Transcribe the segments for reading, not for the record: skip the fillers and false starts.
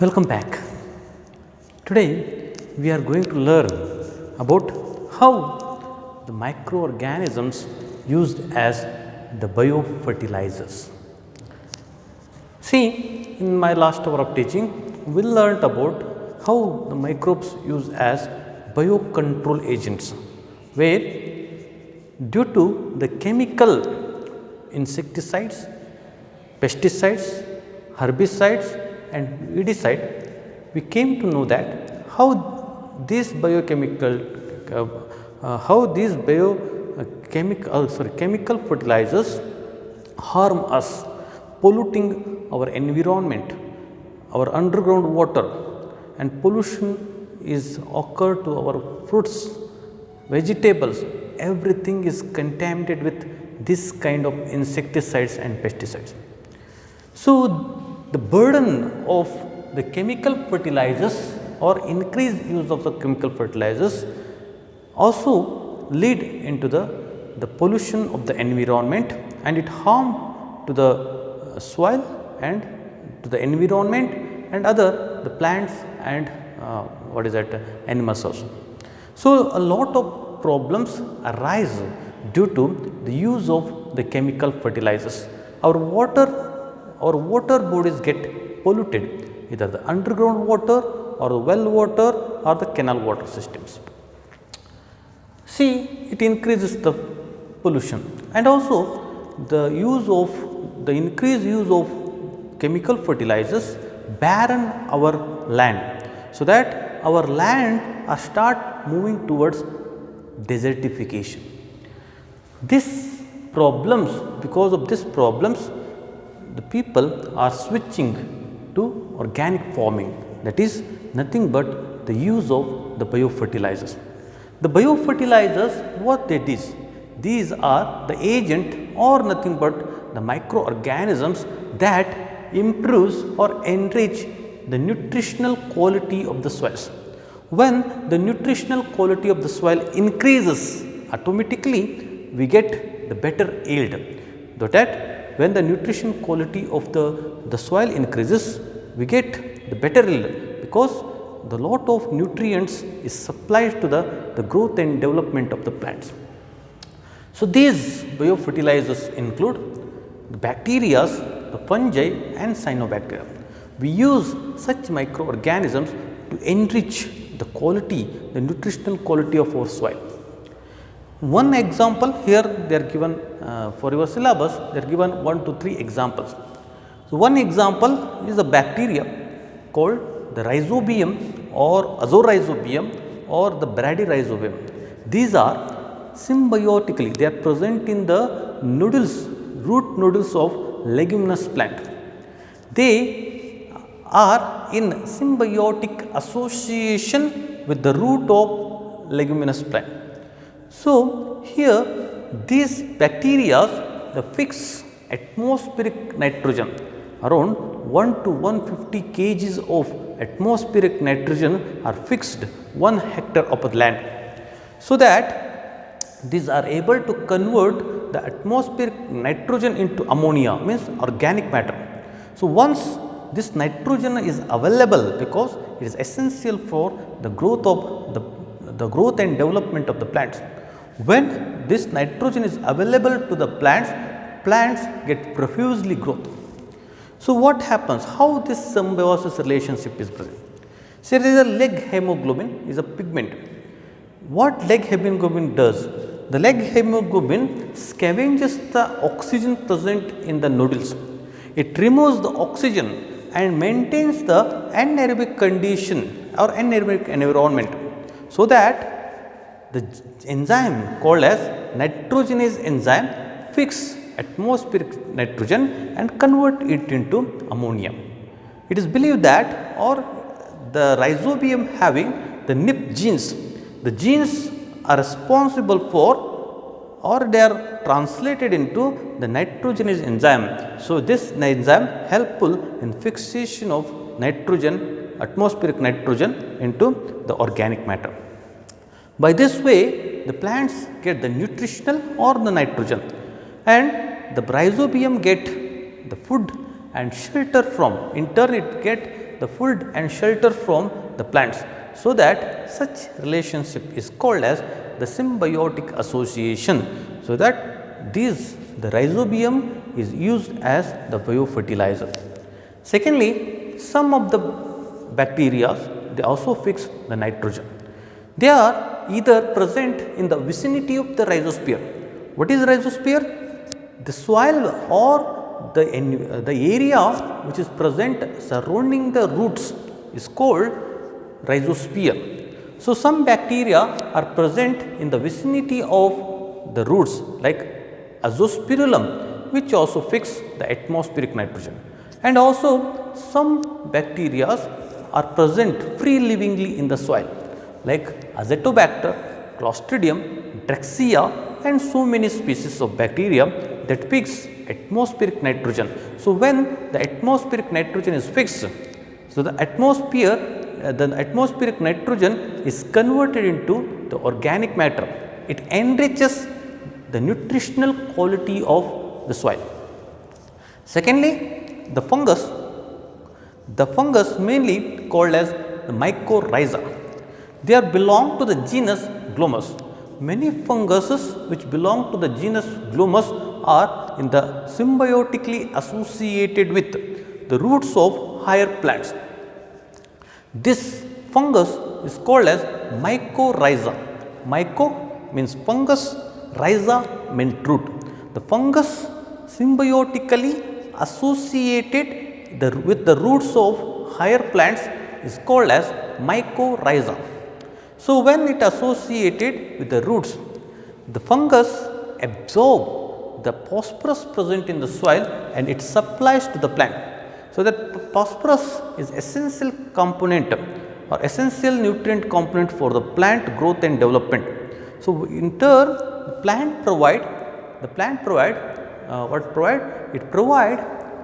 Welcome back. Today we are going to learn about how the microorganisms used as the biofertilizers. See, in my last hour of teaching, we learnt about how the microbes used as biocontrol agents, where due to the chemical insecticides, pesticides, herbicides and weedicide, we came to know that how these chemical fertilizers harm us, polluting our environment, our underground water, and pollution is occur to our fruits, vegetables, everything is contaminated with this kind of insecticides and pesticides. So, the burden of the chemical fertilizers or increased use of the chemical fertilizers also lead into the pollution of the environment, and it harm to the soil and to the environment and other the plants and animals also. So, a lot of problems arise due to the use of the chemical fertilizers. Our water bodies get polluted, either the underground water or the well water or the canal water systems. See, it increases the pollution, and also the increased use of chemical fertilizers barren our land, so that our land start moving towards desertification. Because of these problems, the people are switching to organic farming, that is nothing but the use of the biofertilizers. The biofertilizers, what they is? These are the agent or nothing but the microorganisms that improves or enrich the nutritional quality of the soils. When the nutritional quality of the soil increases, automatically we get the better yield. That when the nutrition quality of the soil increases, we get the better yield, because the lot of nutrients is supplied to the growth and development of the plants. So, these biofertilizers include the bacteria, the fungi and cyanobacteria. We use such microorganisms to enrich the nutritional quality of our soil. One example here they are given for your syllabus, they are given 1 to 3 examples. So, one example is a bacteria called the rhizobium or azorhizobium or the bradyrhizobium. These are symbiotically, they are present in the root nodules of leguminous plant. They are in symbiotic association with the root of leguminous plant. So, here these bacteria they fix atmospheric nitrogen, around 1 to 150 kgs of atmospheric nitrogen are fixed 1 hectare of the land, so that these are able to convert the atmospheric nitrogen into ammonia, means organic matter. So, once this nitrogen is available, because it is essential for the growth of the growth and development of the plants. When this nitrogen is available to the plants get profusely growth. So, what happens? How this symbiosis relationship is present? So, there is a leg hemoglobin is a pigment. What leg hemoglobin does? The leg hemoglobin scavenges the oxygen present in the nodules. It removes the oxygen and maintains the anaerobic condition or anaerobic environment, so that the enzyme called as nitrogenase enzyme fix atmospheric nitrogen and convert it into ammonia. It is believed that, or the rhizobium having the NIP genes, the genes are responsible for, or they are translated into the nitrogenase enzyme. So, this enzyme helpful in fixation of atmospheric nitrogen into the organic matter. By this way, the plants get the nutritional or the nitrogen, and the rhizobium get the food and shelter from, in turn it get the food and shelter from the plants. So that such relationship is called as the symbiotic association. So that the rhizobium is used as the biofertilizer. Secondly, some of the bacteria, they also fix the nitrogen. They are either present in the vicinity of the rhizosphere. What is rhizosphere? The soil or the area which is present surrounding the roots is called rhizosphere. So, some bacteria are present in the vicinity of the roots like azospirillum, which also fix the atmospheric nitrogen, and also some bacteria are present free livingly in the soil like Azotobacter, Clostridium, Drexcia, and so many species of bacteria that fix atmospheric nitrogen. So, when the atmospheric nitrogen is fixed, so the atmospheric nitrogen is converted into the organic matter. It enriches the nutritional quality of the soil. Secondly, the fungus mainly called as the mycorrhiza. They belong to the genus Glomus. Many funguses which belong to the genus Glomus are in the symbiotically associated with the roots of higher plants. This fungus is called as mycorrhiza. Myco means fungus, rhiza means root. The fungus symbiotically associated with the roots of higher plants is called as mycorrhiza. So, when it associated with the roots, the fungus absorb the phosphorus present in the soil and it supplies to the plant. So, that phosphorus is essential component or essential nutrient component for the plant growth and development. So, in turn the plant provide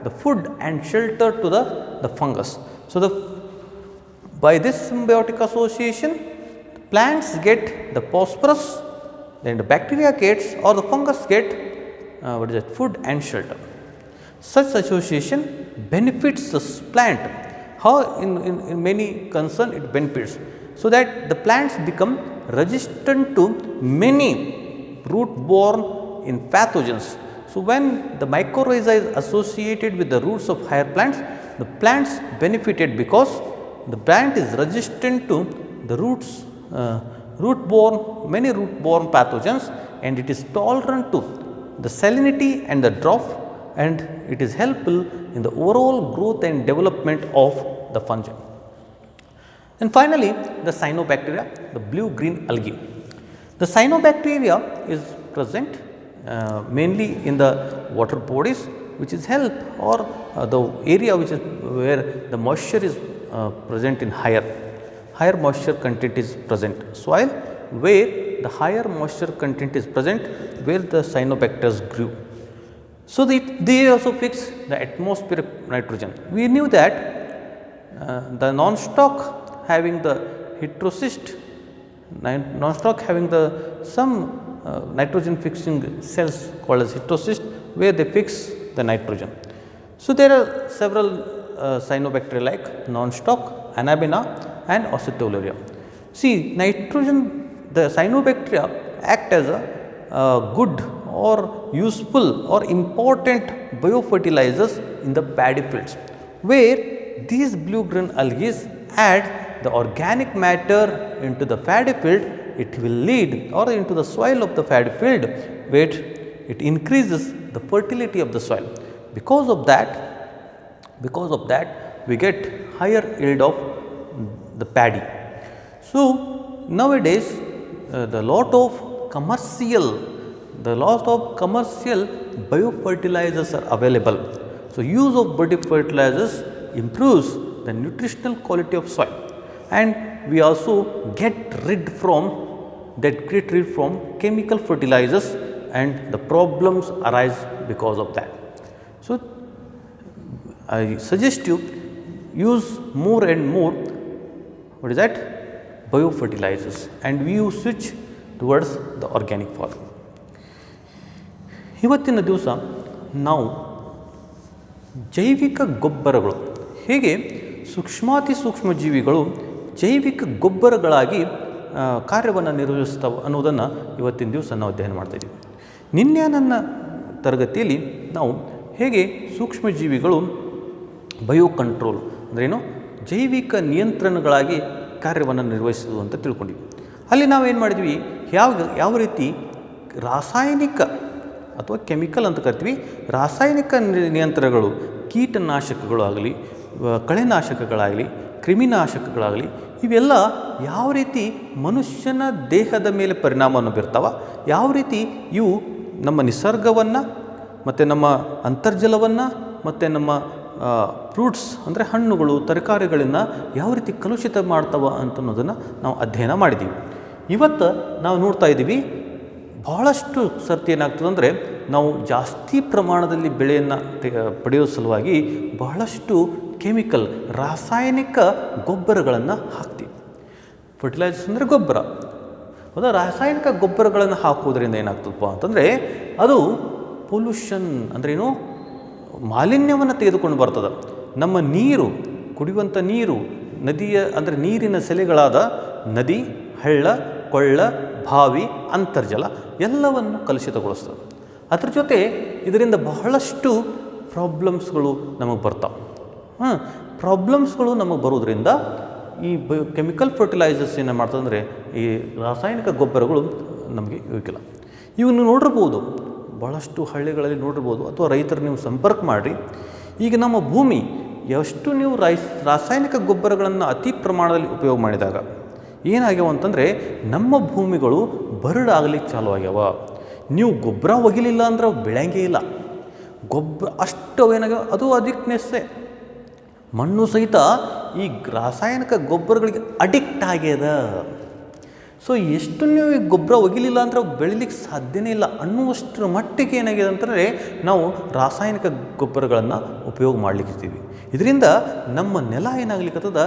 the food and shelter to the fungus. So, by this symbiotic association, plants get the phosphorus, then the bacteria gets or the fungus get food and shelter. Such association benefits the plant. How in many concern it benefits, so that the plants become resistant to many root-borne pathogens. So, when the mycorrhiza is associated with the roots of higher plants, the plants benefited because the plant is resistant to the many root-borne pathogens, and it is tolerant to the salinity and the drought, and it is helpful in the overall growth and development of the fungi. And finally, the cyanobacteria, the blue-green algae. The cyanobacteria is present mainly in the water bodies, which is help or the area which is where the moisture is present in higher moisture content is present, soil where the higher moisture content is present, where the cyanobacteria grew. So, they also fix the atmospheric nitrogen. We knew that the non-stock having the heterocyst, having some nitrogen fixing cells called as heterocyst, where they fix the nitrogen. So, there are several cyanobacteria like non-stock, Anabaena and Oxytoluria. See, the cyanobacteria act as a good or useful or important biofertilizers in the paddy fields, where these blue-green algae add the organic matter into the paddy field. It will lead or into the soil of the paddy field, where it increases the fertility of the soil. Because of that, we get higher yield of the paddy. So, nowadays the lot of commercial biofertilizers are available. So, use of biofertilizers improves the nutritional quality of soil, and we also get rid from chemical fertilizers, and the problems arise because of that. So, I suggest you use more and more biofertilizers, and we switch towards the organic farming. ಇವತ್ತಿನ ದಿವಸ ನಾವು ಜೈವಿಕ ಗೊಬ್ಬರಗಳು ಹೇಗೆ ಸೂಕ್ಷ್ಮಾತಿ ಸೂಕ್ಷ್ಮ ಜೀವಿಗಳು ಜೈವಿಕ ಗೊಬ್ಬರಗಳಾಗಿ ಕಾರ್ಯವನ್ನು ನಿರ್ವಹಿಸ್ತವೆ ಅನ್ನೋದನ್ನು ಇವತ್ತಿನ ದಿವಸ ನಾವು ಅಧ್ಯಯನ ಮಾಡ್ತಾಯಿದ್ದೀವಿ. ನಿನ್ನೆ ನನ್ನ ತರಗತಿಯಲ್ಲಿ ನಾವು ಹೇಗೆ ಸೂಕ್ಷ್ಮಜೀವಿಗಳು ಬಯೋ ಕಂಟ್ರೋಲ್ ಅಂದ್ರೇನು ಜೈವಿಕ ನಿಯಂತ್ರಣಗಳಾಗಿ ಕಾರ್ಯವನ್ನು ನಿರ್ವಹಿಸೋದು ಅಂತ ತಿಳ್ಕೊಂಡಿವಿ. ಅಲ್ಲಿ ನಾವೇನು ಮಾಡಿದ್ವಿ, ಯಾವ ರೀತಿ ರಾಸಾಯನಿಕ ಅಥವಾ ಕೆಮಿಕಲ್ ಅಂತ ಕರಿತೀವಿ, ರಾಸಾಯನಿಕ ನಿಯಂತ್ರಣಗಳು ಕೀಟನಾಶಕಗಳು ಆಗಲಿ, ಕಳೆನಾಶಕಗಳಾಗಲಿ, ಕ್ರಿಮಿನಾಶಕಗಳಾಗಲಿ, ಇವೆಲ್ಲ ಯಾವ ರೀತಿ ಮನುಷ್ಯನ ದೇಹದ ಮೇಲೆ ಪರಿಣಾಮವನ್ನು ಬೀರ್ತಾವ, ಯಾವ ರೀತಿ ಇವು ನಮ್ಮ ನಿಸರ್ಗವನ್ನು ಮತ್ತು ನಮ್ಮ ಅಂತರ್ಜಲವನ್ನು ಮತ್ತು ನಮ್ಮ ಫ್ರೂಟ್ಸ್ ಅಂದರೆ ಹಣ್ಣುಗಳು ತರಕಾರಿಗಳನ್ನು ಯಾವ ರೀತಿ ಕಲುಷಿತ ಮಾಡ್ತಾವ ಅಂತನ್ನೋದನ್ನು ನಾವು ಅಧ್ಯಯನ ಮಾಡಿದ್ದೀವಿ. ಇವತ್ತು ನಾವು ನೋಡ್ತಾ ಇದ್ದೀವಿ, ಬಹಳಷ್ಟು ಸರ್ತಿ ಏನಾಗ್ತದೆ ಅಂದರೆ ನಾವು ಜಾಸ್ತಿ ಪ್ರಮಾಣದಲ್ಲಿ ಬೆಳೆಯನ್ನು ಪಡೆಯೋ ಸಲುವಾಗಿ ಬಹಳಷ್ಟು ಕೆಮಿಕಲ್ ರಾಸಾಯನಿಕ ಗೊಬ್ಬರಗಳನ್ನು ಹಾಕ್ತೀವಿ. ಫರ್ಟಿಲೈಸರ್ಸ್ ಅಂದರೆ ಗೊಬ್ಬರ, ಹೌದಾ? ರಾಸಾಯನಿಕ ಗೊಬ್ಬರಗಳನ್ನು ಹಾಕೋದ್ರಿಂದ ಏನಾಗ್ತದಪ್ಪ ಅಂತಂದರೆ ಅದು ಪೊಲ್ಯೂಷನ್ ಅಂದ್ರೇನು ಮಾಲಿನ್ಯವನ್ನು ತೆಗೆದುಕೊಂಡು ಬರ್ತದೆ. ನಮ್ಮ ನೀರು, ಕುಡಿಯುವಂಥ ನೀರು, ನದಿಯ ಅಂದರೆ ನೀರಿನ ಸೆಲೆಗಳಾದ ನದಿ, ಹಳ್ಳ, ಕೊಳ್ಳ, ಬಾವಿ, ಅಂತರ್ಜಲ ಎಲ್ಲವನ್ನು ಕಲುಷಿತಗೊಳಿಸ್ತದೆ. ಅದ್ರ ಜೊತೆ ಇದರಿಂದ ಬಹಳಷ್ಟು ಪ್ರಾಬ್ಲಮ್ಸ್ಗಳು ನಮಗೆ ಬರ್ತಾವೆ. ಪ್ರಾಬ್ಲಮ್ಸ್ಗಳು ನಮಗೆ ಬರೋದ್ರಿಂದ ಈ ಕೆಮಿಕಲ್ ಫರ್ಟಿಲೈಸರ್ಸ್ ಏನು ಮಾಡ್ತದಂದರೆ ಈ ರಾಸಾಯನಿಕ ಗೊಬ್ಬರಗಳು ನಮಗೆ ಯೋಗ್ಯಲ್ಲ. ಇವನ್ನು ನೋಡಿರ್ಬೋದು, ಭಾಳಷ್ಟು ಹಳ್ಳಿಗಳಲ್ಲಿ ನೋಡಿರ್ಬೋದು, ಅಥವಾ ರೈತರು ನೀವು ಸಂಪರ್ಕ ಮಾಡಿರಿ. ಈಗ ನಮ್ಮ ಭೂಮಿ ಎಷ್ಟು ನೀವು ರಾಸಾಯನಿಕ ಗೊಬ್ಬರಗಳನ್ನು ಅತಿ ಪ್ರಮಾಣದಲ್ಲಿ ಉಪಯೋಗ ಮಾಡಿದಾಗ ಏನಾಗ್ಯಾವ ಅಂತಂದರೆ ನಮ್ಮ ಭೂಮಿಗಳು ಬರಡಾಗಲಿಕ್ಕೆ ಚಾಲು ಆಗ್ಯಾವ. ನೀವು ಗೊಬ್ಬರ ಒಗಿಲಿಲ್ಲ ಅಂದ್ರೆ ಅವು ಬೆಳೆಯಂಗೇ ಇಲ್ಲ. ಗೊಬ್ಬರ ಅಷ್ಟು ಅವೇನಾಗ್ಯಾವ, ಅದು ಅಡಿಕ್ಟ್ನೆಸ್ಸೇ. ಮಣ್ಣು ಸಹಿತ ಈ ರಾಸಾಯನಿಕ ಗೊಬ್ಬರಗಳಿಗೆ ಅಡಿಕ್ಟ್ ಆಗ್ಯದ. ಸೊ ಎಷ್ಟು ನೀವು ಈ ಗೊಬ್ಬರ ಒಗಿಲಿಲ್ಲ ಅಂದ್ರೆ ಅವು ಬೆಳಿಲಿಕ್ಕೆ ಸಾಧ್ಯನೇ ಇಲ್ಲ ಅನ್ನುವಷ್ಟರ ಮಟ್ಟಿಗೆ ಏನಾಗಿದೆ ಅಂತಂದರೆ ನಾವು ರಾಸಾಯನಿಕ ಗೊಬ್ಬರಗಳನ್ನು ಉಪಯೋಗ ಮಾಡ್ಲಿಕ್ಕಿರ್ತೀವಿ. ಇದರಿಂದ ನಮ್ಮ ನೆಲ ಏನಾಗ್ಲಿಕ್ಕತ್ತದ,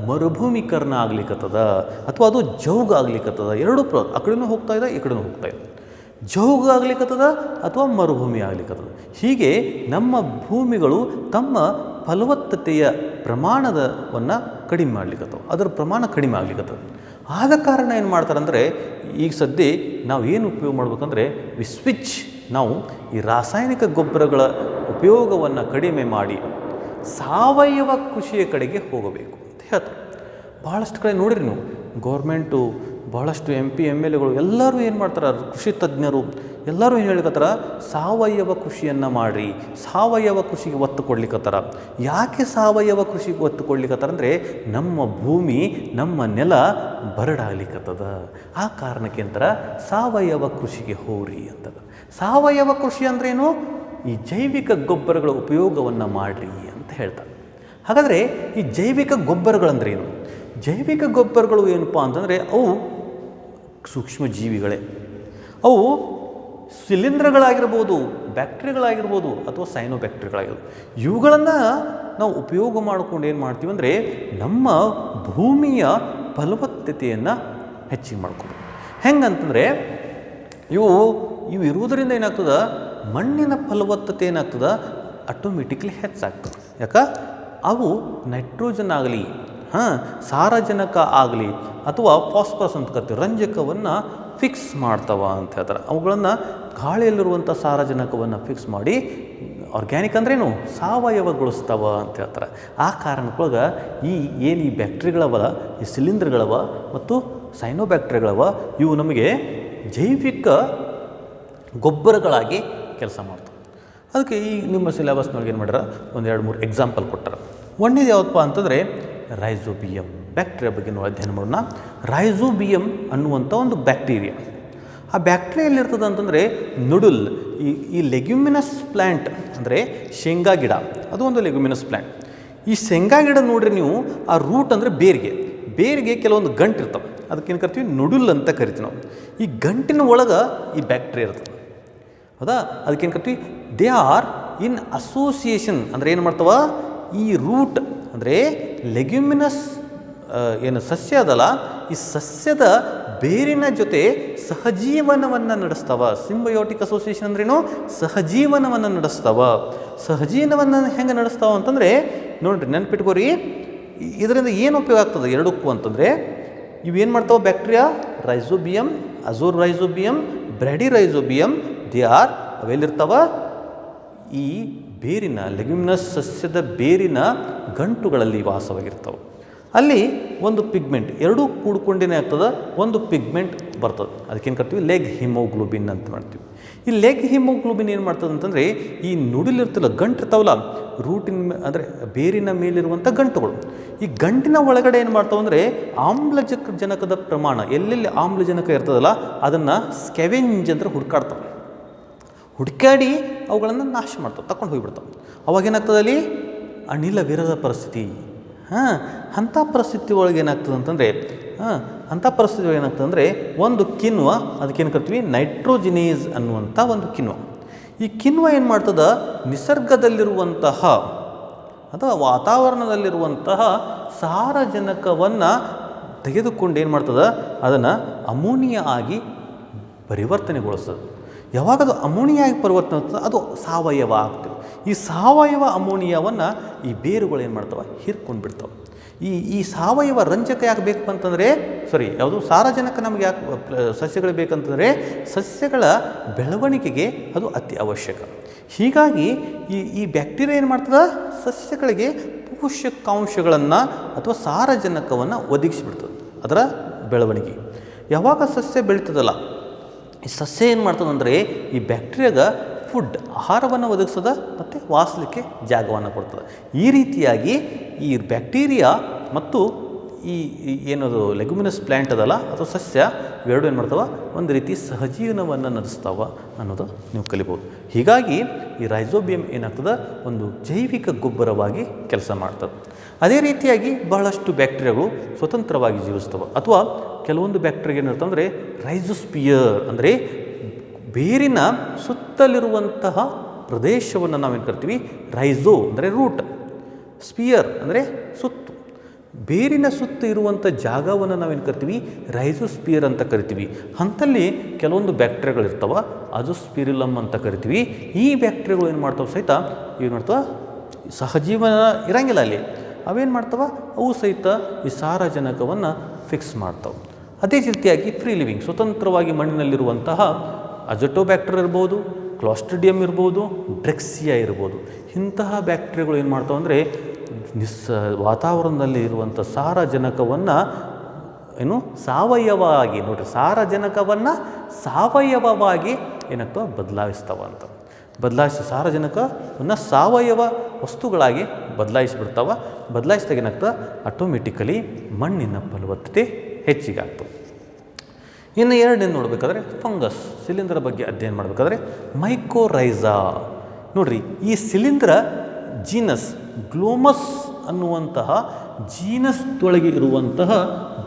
ಮರುಭೂಮೀಕರಣ ಆಗ್ಲಿಕ್ಕತ್ತದ, ಅಥವಾ ಅದು ಜೌಗ ಆಗ್ಲಿಕ್ಕತ್ತದ. ಎರಡೂ ಆ ಕಡೆನೂ ಹೋಗ್ತಾ ಇದೆ, ಈ ಕಡೆನೂ ಹೋಗ್ತಾ ಇದೆ. ಜೌಗ ಆಗ್ಲಿಕ್ಕತ್ತದ ಅಥವಾ ಮರುಭೂಮಿ ಆಗ್ಲಿಕ್ಕತ್ತದ. ಹೀಗೆ ನಮ್ಮ ಭೂಮಿಗಳು ತಮ್ಮ ಫಲವತ್ತತೆಯ ಪ್ರಮಾಣವನ್ನು ಕಡಿಮೆ ಮಾಡ್ಲಿಕ್ಕತ್ತವ, ಅದರ ಪ್ರಮಾಣ ಕಡಿಮೆ ಆಗ್ಲಿಕ್ಕತ್ತದ. ಆದ ಕಾರಣ ಏನು ಮಾಡ್ತಾರಂದರೆ ಈಗ ಸದ್ಯ ನಾವು ಏನು ಉಪಯೋಗ ಮಾಡ್ಬೇಕಂದ್ರೆ ನಾವು ಈ ರಾಸಾಯನಿಕ ಗೊಬ್ಬರಗಳ ಉಪಯೋಗವನ್ನು ಕಡಿಮೆ ಮಾಡಿ ಸಾವಯವ ಕೃಷಿಯ ಕಡೆಗೆ ಹೋಗಬೇಕು ಅಂತ ಹೇಳ್ತಾರೆ. ಭಾಳಷ್ಟು ಕಡೆ ನೋಡಿರಿ ನೀವು, ಗೌರ್ಮೆಂಟು ಭಾಳಷ್ಟು MP MLAಗಳು ಎಲ್ಲರೂ ಏನು ಮಾಡ್ತಾರೆ, ಕೃಷಿ ತಜ್ಞರು ಎಲ್ಲರೂ ಏನು ಹೇಳಿಕತ್ತಾರ, ಸಾವಯವ ಕೃಷಿಯನ್ನು ಮಾಡಿರಿ, ಸಾವಯವ ಕೃಷಿಗೆ ಒತ್ತು ಕೊಡ್ಲಿಕ್ಕತ್ತಾರ. ಯಾಕೆ ಸಾವಯವ ಕೃಷಿಗೆ ಒತ್ತು ಕೊಡ್ಲಿಕ್ಕತ್ತಾರ ನಮ್ಮ ಭೂಮಿ, ನಮ್ಮ ನೆಲ ಬರಡಾಗ್ಲಿಕ್ಕತ್ತದ. ಆ ಕಾರಣಕ್ಕೆ ಅಂತಾರೆ ಸಾವಯವ ಕೃಷಿಗೆ ಹೋಗ್ರಿ ಅಂತದ. ಸಾವಯವ ಕೃಷಿ ಅಂದ್ರೇನು, ಈ ಜೈವಿಕ ಗೊಬ್ಬರಗಳ ಉಪಯೋಗವನ್ನು ಮಾಡಿರಿ ಅಂತ ಹೇಳ್ತಾರೆ. ಹಾಗಾದರೆ ಈ ಜೈವಿಕ ಗೊಬ್ಬರಗಳಂದ್ರೇನು? ಜೈವಿಕ ಗೊಬ್ಬರಗಳು ಏನಪ್ಪ ಅಂತಂದರೆ ಅವು ಸೂಕ್ಷ್ಮ ಜೀವಿಗಳೇ. ಅವು ಶಿಲೀಂಧ್ರಗಳಾಗಿರ್ಬೋದು, ಬ್ಯಾಕ್ಟೀರಿಯಾಗಳಾಗಿರ್ಬೋದು, ಅಥವಾ ಸೈನೋಬ್ಯಾಕ್ಟೀರಿಯಾಗಳಾಗಿರ್ಬೋದು. ಇವುಗಳನ್ನು ನಾವು ಉಪಯೋಗ ಮಾಡ್ಕೊಂಡು ಏನು ಮಾಡ್ತೀವಿ ಅಂದರೆ ನಮ್ಮ ಭೂಮಿಯ ಫಲವತ್ತತೆಯನ್ನು ಹೆಚ್ಚಿಗೆ ಮಾಡ್ಕೋಬೋದು. ಹೆಂಗಂತಂದರೆ ಇವು ಇರುವುದರಿಂದ ಏನಾಗ್ತದೆ, ಮಣ್ಣಿನ ಫಲವತ್ತತೆ ಏನಾಗ್ತದೆ, ಆಟೋಮೆಟಿಕ್ಲಿ ಹೆಚ್ಚಾಗ್ತದೆ. ಯಾಕೆ? ಅವು ನೈಟ್ರೋಜನ್ ಆಗಲಿ, ಸಾರಜನಕ ಆಗಲಿ, ಅಥವಾ ಫಾಸ್ಫರಸ್ ಅಂತ ಕರಿತೀವಿ, ರಂಜಕವನ್ನು ಫಿಕ್ಸ್ ಮಾಡ್ತಾವ ಅಂತ ಹೇಳ್ತಾರೆ. ಅವುಗಳನ್ನು ಗಾಳಿಯಲ್ಲಿರುವಂಥ ಸಾರಜನಕವನ್ನು ಫಿಕ್ಸ್ ಮಾಡಿ ಆರ್ಗ್ಯಾನಿಕ್ ಅಂದ್ರೇನು ಸಾವಯವಗೊಳಿಸ್ತಾವ ಅಂತ ಹೇಳ್ತಾರೆ. ಆ ಕಾರಣಕ್ಕೊಳಗೆ ಈ ಬ್ಯಾಕ್ಟೀರಿಯಾಗಳವ, ಈ ಶಿಲೀಂಧ್ರಗಳವ ಮತ್ತು ಸೈನೋಬ್ಯಾಕ್ಟೀರಿಯಾಗಳವ, ಇವು ನಮಗೆ ಜೈವಿಕ ಗೊಬ್ಬರಗಳಾಗಿ ಕೆಲಸ ಮಾಡ್ತವೆ. ಅದಕ್ಕೆ ಈ ನಿಮ್ಮ ಸಿಲೆಬಸ್ನೊಳಗೆ ಏನು ಮಾಡ್ಯಾರ, 1-2-3 ಎಕ್ಸಾಂಪಲ್ ಕೊಟ್ಟಾರ. ಒಂದೇದು ಯಾವುದಪ್ಪ ಅಂತಂದರೆ ರೈಜೋಬಿಯಮ್ ಬ್ಯಾಕ್ಟೀರಿಯಾ ಬಗ್ಗೆ ನಾವು ಅಧ್ಯಯನ ಮಾಡೋಣ. ರೈಜೋಬಿಯಮ್ ಅನ್ನುವಂಥ ಒಂದು ಬ್ಯಾಕ್ಟೀರಿಯಾ, ಆ ಬ್ಯಾಕ್ಟೀರಿಯಾ ಎಲ್ಲಿರ್ತದೆ ಅಂತಂದರೆ ನುಡುಲ್, ಈ ಲೆಗ್ಯುಮಿನಸ್ ಪ್ಲ್ಯಾಂಟ್ ಅಂದರೆ ಶೇಂಗಾ ಗಿಡ, ಅದು ಒಂದು ಲೆಗ್ಯುಮಿನಸ್ ಪ್ಲ್ಯಾಂಟ್. ಈ ಶೇಂಗಾ ಗಿಡ ನೋಡ್ರಿ ನೀವು, ಆ ರೂಟ್ ಅಂದರೆ ಬೇರಿಗೆ ಕೆಲವೊಂದು ಗಂಟು ಇರ್ತವೆ, ಅದಕ್ಕೇನು ಕರಿತೀವಿ, ನುಡುಲ್ ಅಂತ ಕರಿತೀವಿ ನಾವು. ಈ ಗಂಟಿನ ಒಳಗೆ ಈ ಬ್ಯಾಕ್ಟೀರಿಯಾ ಇರ್ತದೆ, ಹೌದಾ? ಅದಕ್ಕೇನು ಕರಿತೀವಿ, ದೇ ಆರ್ ಇನ್ ಅಸೋಸಿಯೇಷನ್. ಅಂದರೆ ಏನು ಮಾಡ್ತಾವ, ಈ ರೂಟ್ ಅಂದರೆ ಲೆಗ್ಯುಮಿನಸ್ ಏನು ಸಸ್ಯ ಅದಲ್ಲ, ಈ ಸಸ್ಯದ ಬೇರಿನ ಜೊತೆ ಸಹಜೀವನವನ್ನು ನಡೆಸ್ತಾವ. ಸಿಂಬಯೋಟಿಕ್ ಅಸೋಸಿಯೇಷನ್ ಅಂದ್ರೇನು, ಸಹಜೀವನವನ್ನು ನಡೆಸ್ತಾವ. ಸಹಜೀವನವನ್ನು ಹೆಂಗೆ ನಡೆಸ್ತಾವ ಅಂತಂದರೆ ನೋಡಿರಿ, ನೆನ್ಪಿಟ್ಕೋರಿ, ಇದರಿಂದ ಏನು ಉಪಯೋಗ ಆಗ್ತದೆ ಎರಡಕ್ಕೂ ಅಂತಂದರೆ, ಇವೇನು ಮಾಡ್ತಾವೆ bacteria, rhizobium, azorhizobium, bradyrhizobium, they are ಅವೆಲ್ಲಿರ್ತಾವ ಈ ಬೇರಿನ ಲೆಗ್ಯುಮಿನಸ್ ಸಸ್ಯದ ಬೇರಿನ ಗಂಟುಗಳಲ್ಲಿ ವಾಸವಾಗಿರ್ತವೆ. ಅಲ್ಲಿ ಒಂದು ಪಿಗ್ಮೆಂಟ್ ಎರಡೂ ಕೂಡ್ಕೊಂಡೇ ಆಗ್ತದೆ, ಒಂದು ಪಿಗ್ಮೆಂಟ್ ಬರ್ತದೆ, ಅದಕ್ಕೇನು ಕರ್ತೀವಿ ಲೆಗ್ ಹಿಮೋಗ್ಲೋಬಿನ್ ಅಂತ ಮಾಡ್ತೀವಿ. ಈ ಲೆಗ್ ಹಿಮೋಗ್ಲೋಬಿನ್ ಏನು ಮಾಡ್ತದೆ ಅಂತಂದರೆ, ಈ ನುಡಿಲಿರ್ತಲ್ಲ ಗಂಟು ಇರ್ತಾವಲ್ಲ ರೂಟಿನ ಅಂದರೆ ಬೇರಿನ ಮೇಲಿರುವಂಥ ಗಂಟುಗಳು, ಈ ಗಂಟಿನ ಒಳಗಡೆ ಏನು ಮಾಡ್ತಾವೆ ಅಂದರೆ ಜನಕದ ಪ್ರಮಾಣ ಎಲ್ಲೆಲ್ಲಿ ಆಮ್ಲಜನಕ ಇರ್ತದಲ್ಲ ಅದನ್ನು ಸ್ಕೆವೆಂಜ್ ಅಂದರೆ ಹುಡುಕಾಡಿ ಅವುಗಳನ್ನು ನಾಶ ಮಾಡ್ತಾವೆ, ತಗೊಂಡು ಹೋಗಿಬಿಡ್ತಾವೆ. ಅವಾಗೇನಾಗ್ತದೆ ಅಲ್ಲಿ ಅನಿಲ ವಿರದ ಪರಿಸ್ಥಿತಿ. ಅಂಥ ಪರಿಸ್ಥಿತಿ ಒಳಗೆ ಏನಾಗ್ತದೆ ಅಂತಂದರೆ ಒಂದು ಕಿಣ್ವ, ಅದಕ್ಕೇನು ಕರಿತೀವಿ ನೈಟ್ರೋಜಿನೇಸ್ ಅನ್ನುವಂಥ ಒಂದು ಕಿಣ್ವ. ಈ ಕಿಣ್ವ ಏನು ಮಾಡ್ತದೆ, ನಿಸರ್ಗದಲ್ಲಿರುವಂತಹ ಅಥವಾ ವಾತಾವರಣದಲ್ಲಿರುವಂತಹ ಸಾರಜನಕವನ್ನು ತೆಗೆದುಕೊಂಡು ಏನು ಮಾಡ್ತದೆ, ಅದನ್ನು ಅಮೋನಿಯಾ ಆಗಿ ಪರಿವರ್ತನೆಗೊಳಿಸ್ತದೆ. ಯಾವಾಗ ಅದು ಅಮೋನಿಯಾ ಆಗಿ ಪರಿವರ್ತನೆ ಆಗ್ತದೆ ಅದು ಸಾವಯವ ಆಗ್ತದೆ. ಈ ಸಾವಯವ ಅಮೋನಿಯಾವನ್ನು ಈ ಬೇರುಗಳು ಏನು ಮಾಡ್ತವೆ, ಹೀರ್ಕೊಂಡು ಬಿಡ್ತವೆ. ಈ ಸಾವಯವ ರಂಜಕ ಯಾಕೆ ಬೇಕಪ್ಪ ಅಂತಂದರೆ, ಯಾವುದು ಸಾರಜನಕ ನಮಗೆ ಯಾಕೆ ಸಸ್ಯಗಳಿಗೆ ಬೇಕಂತಂದರೆ ಸಸ್ಯಗಳ ಬೆಳವಣಿಗೆಗೆ ಅದು ಅತಿ ಅವಶ್ಯಕ. ಹೀಗಾಗಿ ಈ ಬ್ಯಾಕ್ಟೀರಿಯಾ ಏನು ಮಾಡ್ತದೆ, ಸಸ್ಯಗಳಿಗೆ ಪೋಷಕಾಂಶಗಳನ್ನು ಅಥವಾ ಸಾರಜನಕವನ್ನು ಒದಗಿಸಿಬಿಡ್ತದೆ ಅದರ ಬೆಳವಣಿಗೆ. ಯಾವಾಗ ಸಸ್ಯ ಬೆಳೀತದಲ್ಲ, ಈ ಸಸ್ಯ ಏನು ಮಾಡ್ತದಂದರೆ ಈ ಬ್ಯಾಕ್ಟೀರಿಯಾಗ ಆಹಾರವನ್ನು ಒದಗಿಸೋದ ಮತ್ತು ವಾಸಲಿಕ್ಕೆ ಜಾಗವನ್ನು ಕೊಡ್ತದೆ. ಈ ರೀತಿಯಾಗಿ ಈ ಬ್ಯಾಕ್ಟೀರಿಯಾ ಮತ್ತು ಈ ಏನದು ಲೆಗ್ಯುಮಿನಸ್ ಪ್ಲ್ಯಾಂಟ್ ಅದಲ್ಲ ಅಥವಾ ಸಸ್ಯ ಇವೆರಡು ಏನು ಮಾಡ್ತಾವೆ, ಒಂದು ರೀತಿ ಸಹಜೀವನವನ್ನು ನಡೆಸ್ತಾವ ಅನ್ನೋದು ನೀವು ಕಲಿಬೋದು. ಹೀಗಾಗಿ ಈ ರೈಸೋಬಿಯಮ್ ಏನಾಗ್ತದೆ, ಒಂದು ಜೈವಿಕ ಗೊಬ್ಬರವಾಗಿ ಕೆಲಸ ಮಾಡ್ತದೆ. ಅದೇ ರೀತಿಯಾಗಿ ಬಹಳಷ್ಟು ಬ್ಯಾಕ್ಟೀರಿಯಾಗಳು ಸ್ವತಂತ್ರವಾಗಿ ಜೀವಿಸ್ತವೆ. ಅಥವಾ ಕೆಲವೊಂದು ಬ್ಯಾಕ್ಟೀರಿಯಾ ಏನಿರ್ತವೆ ಅಂದರೆ ರೈಸೋಸ್ಪಿಯರ್ ಅಂದರೆ ಬೇರಿನ ಸುತ್ತಲಿರುವಂತಹ ಪ್ರದೇಶವನ್ನು ನಾವೇನು ಕರಿತೀವಿ ರೈಸೋ ಅಂದರೆ ರೂಟ್, ಸ್ಪಿಯರ್ ಅಂದರೆ ಸುತ್ತು, ಬೇರಿನ ಸುತ್ತ ಇರುವಂಥ ಜಾಗವನ್ನು ನಾವೇನು ಕರಿತೀವಿ ರೈಸೋಸ್ಪಿಯರ್ ಅಂತ ಕರಿತೀವಿ. ಅಂಥಲ್ಲಿ ಕೆಲವೊಂದು ಬ್ಯಾಕ್ಟೀರಿಯಾಗಳಿರ್ತವೆ, ಅಜೋಸ್ಪಿರಿಲಮ್ ಅಂತ ಕರಿತೀವಿ. ಈ ಬ್ಯಾಕ್ಟೀರಿಯಾಗಳು ಏನು ಮಾಡ್ತಾವೆ ಸಹಿತ ಏನು ಮಾಡ್ತಾವೆ, ಸಹಜೀವನ ಇರಂಗಿಲ್ಲ ಅಲ್ಲಿ, ಅವೇನು ಮಾಡ್ತಾವೆ, ಅವು ಸಹಿತ ಈ ಸಾರಜನಕವನ್ನು ಫಿಕ್ಸ್ ಮಾಡ್ತಾವೆ. ಅದೇ ರೀತಿಯಾಗಿ ಫ್ರೀ ಲಿವಿಂಗ್ ಸ್ವತಂತ್ರವಾಗಿ ಮಣ್ಣಿನಲ್ಲಿರುವಂತಹ ಅಜೋಟೋಬ್ಯಾಕ್ಟರ್ ಇರ್ಬೋದು, ಕ್ಲಾಸ್ಟ್ರಿಡಿಯಮ್ ಇರ್ಬೋದು, ಡ್ರೆಕ್ಸಿಯಾ ಇರ್ಬೋದು. ಇಂತಹ ಬ್ಯಾಕ್ಟೀರಿಯಾಗಳು ಏನು ಮಾಡ್ತಾವೆ ಅಂದರೆ ವಾತಾವರಣದಲ್ಲಿ ಇರುವಂಥ ಸಾರಜನಕವನ್ನು ಸಾವಯವವಾಗಿ ಸಾರಜನಕವನ್ನು ಸಾವಯವವಾಗಿ ಏನಾಗ್ತವೆ ಬದಲಾಯಿಸ್ತಾವಂತ. ಸಾರಜನಕವನ್ನು ಸಾವಯವ ವಸ್ತುಗಳಾಗಿ ಬದಲಾಯಿಸಿಬಿಡ್ತಾವೆ. ಬದಲಾಯಿಸಿದಾಗ ಏನಾಗ್ತದೆ, ಆಟೋಮೆಟಿಕಲಿ ಮಣ್ಣಿನ ಫಲವತ್ತತೆ ಹೆಚ್ಚಿಗೆ ಆಗ್ತದೆ. ಇನ್ನು ಎರಡನೇನು ನೋಡಬೇಕಾದ್ರೆ ಫಂಗಸ್, ಶಿಲೀಂಧ್ರ ಬಗ್ಗೆ ಅಧ್ಯಯನ ಮಾಡಬೇಕಾದ್ರೆ ಮೈಕೋರೈಸಾ. ನೋಡಿರಿ, ಈ ಶಿಲೀಂಧ್ರ ಜೀನಸ್ ಗ್ಲೋಮಸ್ ಅನ್ನುವಂತಹ ಜೀನಸ್ದೊಳಗೆ ಇರುವಂತಹ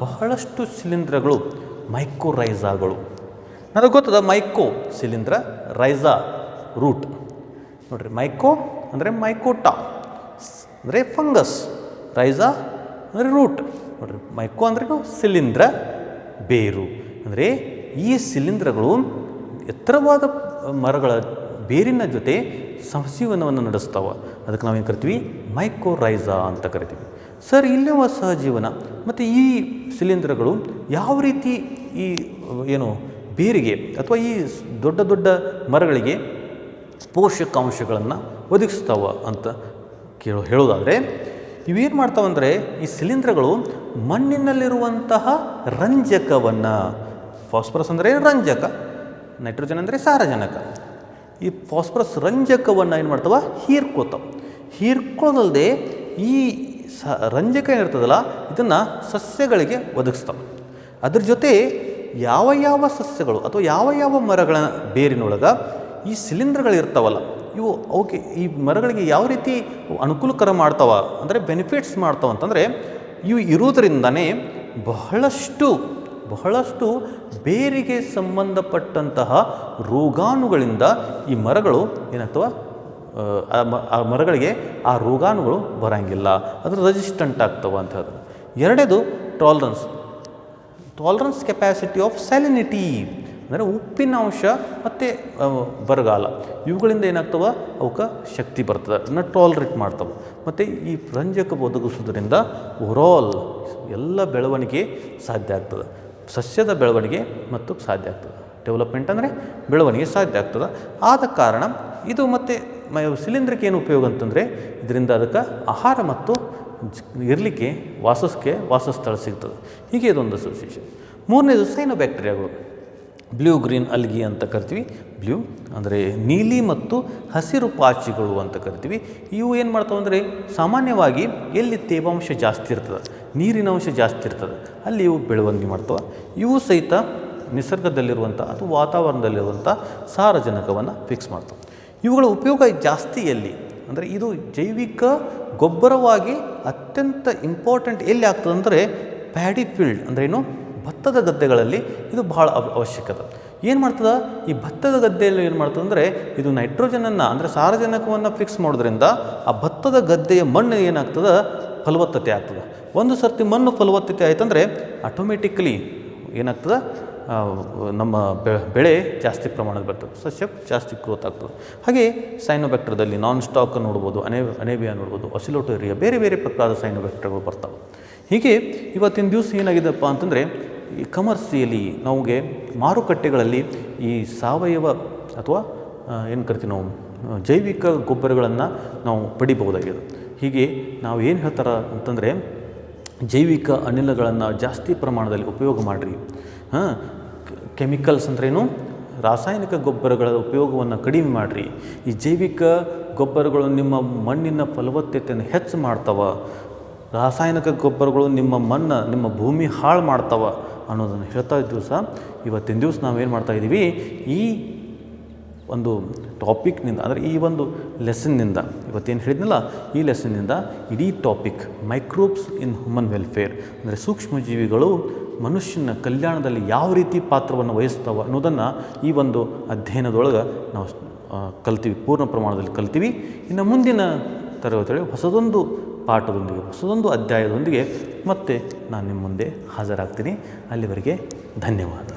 ಬಹಳಷ್ಟು ಶಿಲೀಂಧ್ರಗಳು ಮೈಕೋರೈಸಾಗಳು. ನನಗೆ ಗೊತ್ತದ ಮೈಕೋ ಶಿಲೀಂಧ್ರ, ರೈಸಾ ರೂಟ್. ನೋಡಿರಿ, ಮೈಕೋ ಅಂದರೆ ಮೈಕೋಟಾ ಅಂದರೆ ಫಂಗಸ್, ರೈಸಾ ಅಂದರೆ ರೂಟ್. ನೋಡಿರಿ, ಮೈಕೋ ಅಂದ್ರೆ ಶಿಲೀಂಧ್ರ, ಬೇರು. ಅಂದರೆ ಈ ಶಿಲೀಂಧ್ರಗಳು ಎತ್ತರವಾದ ಮರಗಳ ಬೇರಿನ ಜೊತೆ ಸಹಜೀವನವನ್ನು ನಡೆಸ್ತಾವೆ. ಅದಕ್ಕೆ ನಾವೇನು ಕರಿತೀವಿ ಮೈಕೋರೈಸಾ ಅಂತ ಕರಿತೀವಿ. ಸರ್, ಇಲ್ಲವ ಸಹಜೀವನ ಮತ್ತು ಈ ಶಿಲೀಂಧ್ರಗಳು ಯಾವ ರೀತಿ ಈ ಬೇರಿಗೆ ಅಥವಾ ಈ ದೊಡ್ಡ ದೊಡ್ಡ ಮರಗಳಿಗೆ ಪೋಷಕಾಂಶಗಳನ್ನು ಒದಗಿಸ್ತಾವ ಅಂತ ಹೇಳೋದಾದರೆ ಇವೇನು ಮಾಡ್ತಾವಂದರೆ ಈ ಶಿಲೀಂಧ್ರಗಳು ಮಣ್ಣಿನಲ್ಲಿರುವಂತಹ ರಂಜಕವನ್ನು, ಫಾಸ್ಫರಸ್ ಅಂದರೆ ರಂಜಕ, ನೈಟ್ರೋಜನ್ ಅಂದರೆ ಸಾರಜನಕ, ಈ ಫಾಸ್ಫರಸ್ ರಂಜಕವನ್ನು ಏನು ಮಾಡ್ತಾವ ಹೀರ್ಕೊಳ್ಳೋದಲ್ಲದೆ ಈ ರಂಜಕ ಏನಿರ್ತದಲ್ಲ ಇದನ್ನು ಸಸ್ಯಗಳಿಗೆ ಒದಗಿಸ್ತಾವೆ. ಅದ್ರ ಜೊತೆ ಯಾವ ಸಸ್ಯಗಳು ಅಥವಾ ಯಾವ ಮರಗಳ ಬೇರಿನೊಳಗೆ ಈ ಶಿಲೀಂಧ್ರಗಳಿರ್ತಾವಲ್ಲ ಇವು ಅವಕ್ಕೆ ಈ ಮರಗಳಿಗೆ ಯಾವ ರೀತಿ ಅನುಕೂಲಕರ ಮಾಡ್ತಾವ ಅಂದರೆ ಬೆನಿಫಿಟ್ಸ್ ಮಾಡ್ತಾವ ಅಂತಂದರೆ ಇವು ಇರೋದರಿಂದನೇ ಬಹಳಷ್ಟು ಬೇರಿಗೆ ಸಂಬಂಧಪಟ್ಟಂತಹ ರೋಗಾಣುಗಳಿಂದ ಈ ಮರಗಳು ಏನಾಗ್ತವೆ, ಆ ಮರಗಳಿಗೆ ಆ ರೋಗಾಣುಗಳು ಬರೋಂಗಿಲ್ಲ, ಅದ್ರ ರೆಸಿಸ್ಟೆಂಟ್ ಆಗ್ತವೆ ಅಂತ ಹೇಳಿದ್ರು. ಎರಡನೇದು ಟಾಲರೆನ್ಸ್ ಕೆಪ್ಯಾಸಿಟಿ ಆಫ್ ಸ್ಯಾಲಿನಿಟಿ ಅಂದರೆ ಉಪ್ಪಿನ ಅಂಶ ಮತ್ತು ಬರಗಾಲ, ಇವುಗಳಿಂದ ಏನಾಗ್ತವೆ ಅವಕ್ಕೆ ಶಕ್ತಿ ಬರ್ತದೆ, ಅದನ್ನು ಟಾಲರೇಟ್ ಮಾಡ್ತವೆ. ಮತ್ತು ಈ ರಂಜಕ ಒದಗಿಸೋದ್ರಿಂದ ಓವರಾಲ್ ಎಲ್ಲ ಬೆಳವಣಿಗೆ ಸಾಧ್ಯ ಆಗ್ತದೆ. ಸಸ್ಯದ ಬೆಳವಣಿಗೆ ಮತ್ತು ಸಾಧ್ಯ ಆಗ್ತದೆ. ಡೆವಲಪ್ಮೆಂಟ್ ಅಂದರೆ ಬೆಳವಣಿಗೆ ಸಾಧ್ಯ ಆಗ್ತದೆ. ಆದ ಕಾರಣ ಇದು ಮತ್ತು ಶಿಲೀಂಧ್ರಕ್ಕೆ ಏನು ಉಪಯೋಗ ಅಂತಂದರೆ ಇದರಿಂದ ಅದಕ್ಕೆ ಆಹಾರ ಮತ್ತು ಇರಲಿಕ್ಕೆ ವಾಸಸ್ಥಳ ಸಿಗ್ತದೆ. ಹೀಗೆ ಇದೊಂದು ಅಸೋಸಿಯೇಷನ್. ಮೂರನೇದು ಸೈನೋಬ್ಯಾಕ್ಟೀರಿಯಾಗಳು, ಬ್ಲೂ ಗ್ರೀನ್ ಅಲ್ಗಿ ಅಂತ ಕರಿತೀವಿ. ಬ್ಲೂ ಅಂದರೆ ನೀಲಿ ಮತ್ತು ಹಸಿರು ಪಾಚಿಗಳು ಅಂತ ಕರಿತೀವಿ. ಇವು ಏನು ಮಾಡ್ತಾವೆ ಅಂದರೆ ಸಾಮಾನ್ಯವಾಗಿ ಎಲ್ಲಿ ತೇವಾಂಶ ಜಾಸ್ತಿ ಇರ್ತದೆ, ನೀರಿನ ಅಂಶ ಜಾಸ್ತಿ ಇರ್ತದೆ, ಅಲ್ಲಿ ಇವು ಬೆಳವಣಿಗೆ ಮಾಡ್ತವೆ. ಇವು ಸಹಿತ ನಿಸರ್ಗದಲ್ಲಿರುವಂಥ ಅಥವಾ ವಾತಾವರಣದಲ್ಲಿರುವಂಥ ಸಾರಜನಕವನ್ನು ಫಿಕ್ಸ್ ಮಾಡ್ತವೆ. ಇವುಗಳ ಉಪಯೋಗ ಜಾಸ್ತಿ ಎಲ್ಲಿ ಅಂದರೆ ಇದು ಜೈವಿಕ ಗೊಬ್ಬರವಾಗಿ ಅತ್ಯಂತ ಇಂಪಾರ್ಟೆಂಟ್ ಎಲ್ಲಿ ಆಗ್ತದೆ ಅಂದರೆ ಪ್ಯಾಡಿ ಫೀಲ್ಡ್ ಅಂದ್ರೇನು, ಭತ್ತದ ಗದ್ದೆಗಳಲ್ಲಿ ಇದು ಬಹಳ ಅವಶ್ಯಕತೆ. ಏನು ಮಾಡ್ತದೆ ಈ ಭತ್ತದ ಗದ್ದೆಯಲ್ಲಿ ಏನು ಮಾಡ್ತದೆ ಅಂದರೆ ಇದು ನೈಟ್ರೋಜನನ್ನು ಅಂದರೆ ಸಾರಜನಕವನ್ನು ಫಿಕ್ಸ್ ಮಾಡೋದ್ರಿಂದ ಆ ಭತ್ತದ ಗದ್ದೆಯ ಮಣ್ಣು ಏನಾಗ್ತದೆ ಫಲವತ್ತತೆ ಆಗ್ತದೆ. ಒಂದು ಸರ್ತಿ ಮಣ್ಣು ಫಲವತ್ತತೆ ಆಯ್ತಂದರೆ ಆಟೋಮೆಟಿಕಲಿ ಏನಾಗ್ತದೆ ನಮ್ಮ ಬೆಳೆ ಜಾಸ್ತಿ ಪ್ರಮಾಣದ ಬರ್ತದೆ, ಸಸ್ಯ ಜಾಸ್ತಿ ಗ್ರೋತ್ ಆಗ್ತದೆ. ಹಾಗೆ ಸೈನೋಬ್ಯಾಕ್ಟೀರಿಯಾದಲ್ಲಿ ನಾನ್ ಸ್ಟಾಕ್ ನೋಡ್ಬೋದು, ಅನೇಬಿಯಾ ನೋಡ್ಬೋದು, ಅಸಿಲೋಟೋರಿಯಾ, ಬೇರೆ ಬೇರೆ ಪ್ರಕಾರದ ಸೈನೋಬ್ಯಾಕ್ಟೀರಿಯಾಗಳು ಬರ್ತಾವೆ. ಹೀಗೆ ಇವತ್ತಿನ ದಿವಸ ಏನಾಗಿದೆಪ್ಪ ಅಂತಂದರೆ ಈ ಕಮರ್ಸಿಯಲಿ ನಮಗೆ ಮಾರುಕಟ್ಟೆಗಳಲ್ಲಿ ಈ ಸಾವಯವ ಅಥವಾ ಏನು ಕರಿತೀವಿ ನಾವು ಜೈವಿಕ ಗೊಬ್ಬರಗಳನ್ನು ನಾವು ಪಡಿಬಹುದಾಗಿದೆ. ಹೀಗೆ ನಾವು ಏನು ಹೇಳ್ತಾರೆ ಅಂತಂದರೆ ಜೈವಿಕ ಅನಿಲಗಳನ್ನು ಜಾಸ್ತಿ ಪ್ರಮಾಣದಲ್ಲಿ ಉಪಯೋಗ ಮಾಡಿರಿ. ಕೆಮಿಕಲ್ಸ್ ಅಂದ್ರೇನು, ರಾಸಾಯನಿಕ ಗೊಬ್ಬರಗಳ ಉಪಯೋಗವನ್ನು ಕಡಿಮೆ ಮಾಡಿರಿ. ಈ ಜೈವಿಕ ಗೊಬ್ಬರಗಳು ನಿಮ್ಮ ಮಣ್ಣಿನ ಫಲವತ್ತತೆಯನ್ನು ಹೆಚ್ಚು ಮಾಡ್ತವೆ, ರಾಸಾಯನಿಕ ಗೊಬ್ಬರಗಳು ನಿಮ್ಮ ಭೂಮಿ ಹಾಳು ಮಾಡ್ತವೆ ಅನ್ನೋದನ್ನು ಹೇಳ್ತಾ ಇದ್ದೀವಿ ಸಹ. ಇವತ್ತಿನ ದಿವಸ ನಾವೇನು ಮಾಡ್ತಾಯಿದ್ದೀವಿ, ಈ ಒಂದು ಟಾಪಿಕ್ನಿಂದ ಅಂದರೆ ಈ ಒಂದು ಲೆಸನ್ನಿಂದ ಇವತ್ತೇನು ಹೇಳಿದ್ನಲ್ಲ ಈ ಲೆಸನ್ನಿಂದ ಇಡೀ topic microbes in human welfare ಅಂದರೆ ಸೂಕ್ಷ್ಮಜೀವಿಗಳು ಮನುಷ್ಯನ ಕಲ್ಯಾಣದಲ್ಲಿ ಯಾವ ರೀತಿ ಪಾತ್ರವನ್ನು ವಹಿಸ್ತವೆ ಅನ್ನೋದನ್ನು ಈ ಒಂದು ಅಧ್ಯಯನದೊಳಗೆ ನಾವು ಕಲ್ತೀವಿ, ಪೂರ್ಣ ಪ್ರಮಾಣದಲ್ಲಿ ಕಲ್ತೀವಿ. ಇನ್ನು ಮುಂದಿನ ತರಗತಿಯಲ್ಲಿ ಹೊಸದೊಂದು ಪಾಠದೊಂದಿಗೆ ಹೊಸದೊಂದು ಅಧ್ಯಾಯದೊಂದಿಗೆ ಮತ್ತೆ ನಾನು ನಿಮ್ಮ ಮುಂದೆ ಹಾಜರಾಗ್ತೀನಿ. ಅಲ್ಲಿವರೆಗೆ ಧನ್ಯವಾದ.